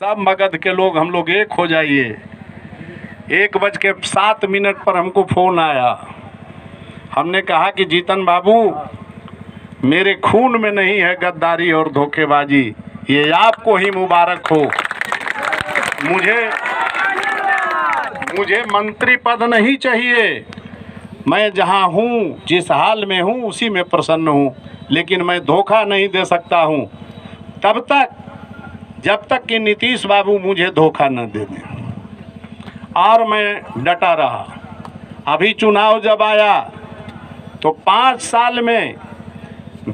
सब मगध के लोग हम लोग एक हो जाइए। 1:07 पर हमको फ़ोन आया। हमने कहा कि जीतन बाबू, मेरे खून में नहीं है गद्दारी और धोखेबाजी, ये आपको ही मुबारक हो। मुझे मंत्री पद नहीं चाहिए, मैं जहां हूं, जिस हाल में हूं उसी में प्रसन्न हूं, लेकिन मैं धोखा नहीं दे सकता हूं तब तक जब तक कि नीतीश बाबू मुझे धोखा न दे दें। और मैं डटा रहा। अभी चुनाव जब आया तो 5 साल में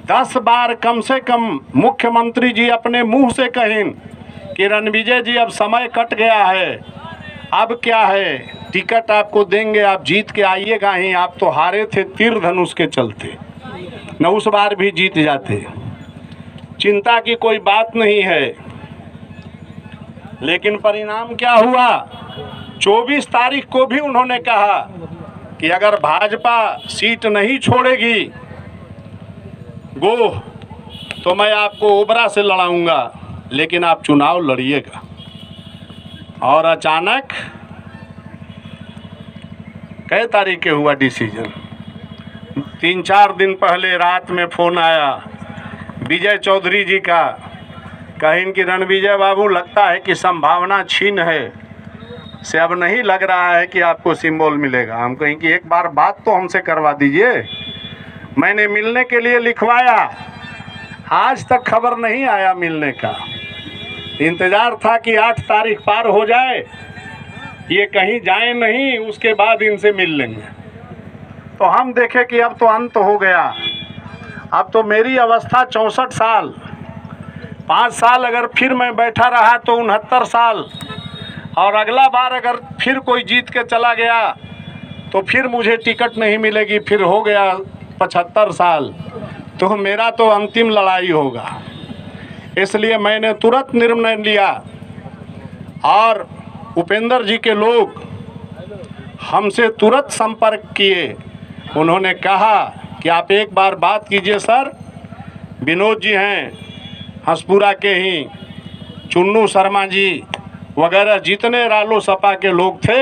10 बार कम से कम मुख्यमंत्री जी अपने मुंह से कहें कि रणविजय जी अब समय कट गया है, अब क्या है, टिकट आपको देंगे, आप जीत के आइएगा ही। आप तो हारे थे तीर धनुष के चलते, न उस बार भी जीत जाते। चिंता की कोई बात नहीं है। लेकिन परिणाम क्या हुआ? 24 तारीख को भी उन्होंने कहा कि अगर भाजपा सीट नहीं छोड़ेगी गोह तो मैं आपको ओबरा से लड़ाऊंगा, लेकिन आप चुनाव लड़िएगा। और अचानक कई तारीख के हुआ डिसीजन। 3-4 दिन पहले रात में फ़ोन आया विजय चौधरी जी का, कहें कि रणविजय बाबू, लगता है कि संभावना छीन है से अब नहीं लग रहा है कि आपको सिंबल मिलेगा। हम कहें कि एक बार बात तो हमसे करवा दीजिए। मैंने मिलने के लिए लिखवाया, आज तक खबर नहीं आया मिलने का। इंतज़ार था कि 8 तारीख पार हो जाए, ये कहीं जाए नहीं, उसके बाद इनसे मिल लेंगे। तो हम देखे कि अब तो अंत हो गया। अब तो मेरी अवस्था 64 साल, 5 साल अगर फिर मैं बैठा रहा तो 69 साल, और अगला बार अगर फिर कोई जीत के चला गया तो फिर मुझे टिकट नहीं मिलेगी, फिर हो गया 75 साल। तो मेरा तो अंतिम लड़ाई होगा। इसलिए मैंने तुरंत निर्णय लिया और उपेंद्र जी के लोग हमसे तुरंत संपर्क किए। उन्होंने कहा कि आप एक बार बात कीजिए सर। विनोद जी हैं हंसपुरा के ही, चुन्नू शर्मा जी वगैरह जितने रालो सपा के लोग थे,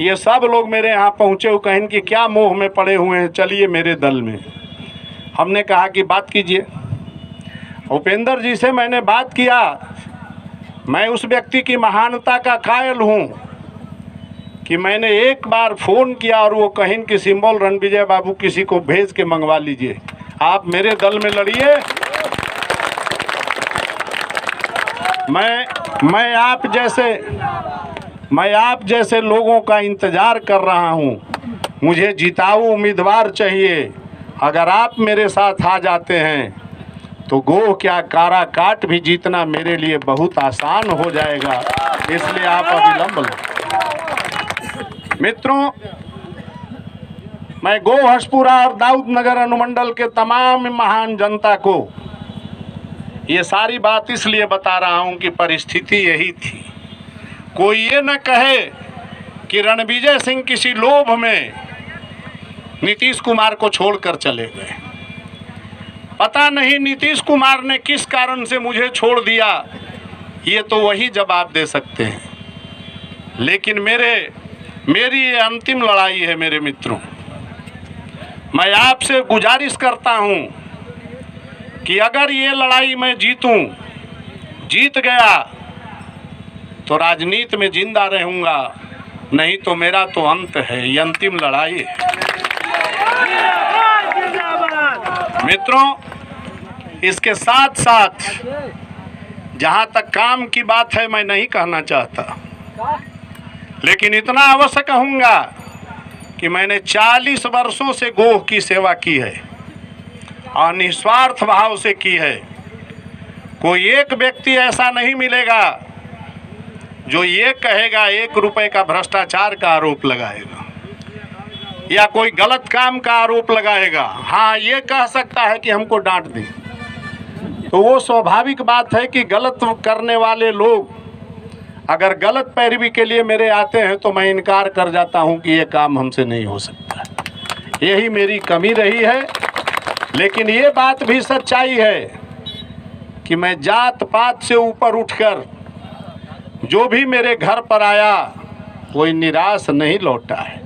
ये सब लोग मेरे यहाँ पहुँचे। वो कहें कि क्या मोह में पड़े हुए हैं, चलिए मेरे दल में। हमने कहा कि बात कीजिए। उपेंद्र जी से मैंने बात किया। मैं उस व्यक्ति की महानता का कायल हूँ कि मैंने एक बार फ़ोन किया और वो कहें कि सिंबल रणविजय बाबू किसी को भेज के मंगवा लीजिए, आप मेरे दल में लड़िए। मैं आप जैसे लोगों का इंतज़ार कर रहा हूँ। मुझे जिताऊ उम्मीदवार चाहिए। अगर आप मेरे साथ आ जाते हैं तो गोह क्या काराकाट भी जीतना मेरे लिए बहुत आसान हो जाएगा। इसलिए आप अविलंब लो। मित्रों, मैं गोह, हंसपुरा और दाऊद नगर अनुमंडल के तमाम महान जनता को ये सारी बात इसलिए बता रहा हूं कि परिस्थिति यही थी। कोई ये न कहे कि रणविजय सिंह किसी लोभ में नीतीश कुमार को छोड़कर चले गए। पता नहीं नीतीश कुमार ने किस कारण से मुझे छोड़ दिया, ये तो वही जवाब दे सकते हैं। लेकिन मेरी ये अंतिम लड़ाई है। मेरे मित्रों, मैं आपसे गुजारिश करता हूं कि अगर ये लड़ाई मैं जीत गया तो राजनीति में जिंदा रहूंगा, नहीं तो मेरा तो अंत है। ये अंतिम लड़ाई है। मित्रों, इसके साथ साथ जहां तक काम की बात है मैं नहीं कहना चाहता, लेकिन इतना अवश्य कहूंगा कि मैंने 40 वर्षों से गोह की सेवा की है और निस्वार्थ भाव से की है। कोई एक व्यक्ति ऐसा नहीं मिलेगा जो ये कहेगा 1 रुपए का भ्रष्टाचार का आरोप लगाएगा या कोई गलत काम का आरोप लगाएगा। हाँ, ये कह सकता है कि हमको डांट दें, तो वो स्वाभाविक बात है कि गलत करने वाले लोग अगर गलत पैरवी के लिए मेरे आते हैं तो मैं इनकार कर जाता हूं कि ये काम हमसे नहीं हो सकता। यही मेरी कमी रही है। लेकिन ये बात भी सच्चाई है कि मैं जात पात से ऊपर उठकर जो भी मेरे घर पर आया कोई निराश नहीं लौटा है,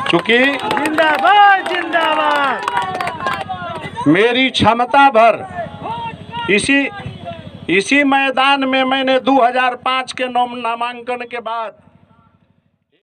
क्योंकि जिंदाबाद जिंदाबाद मेरी क्षमता भर इसी मैदान में मैंने 2005 के नामांकन के बाद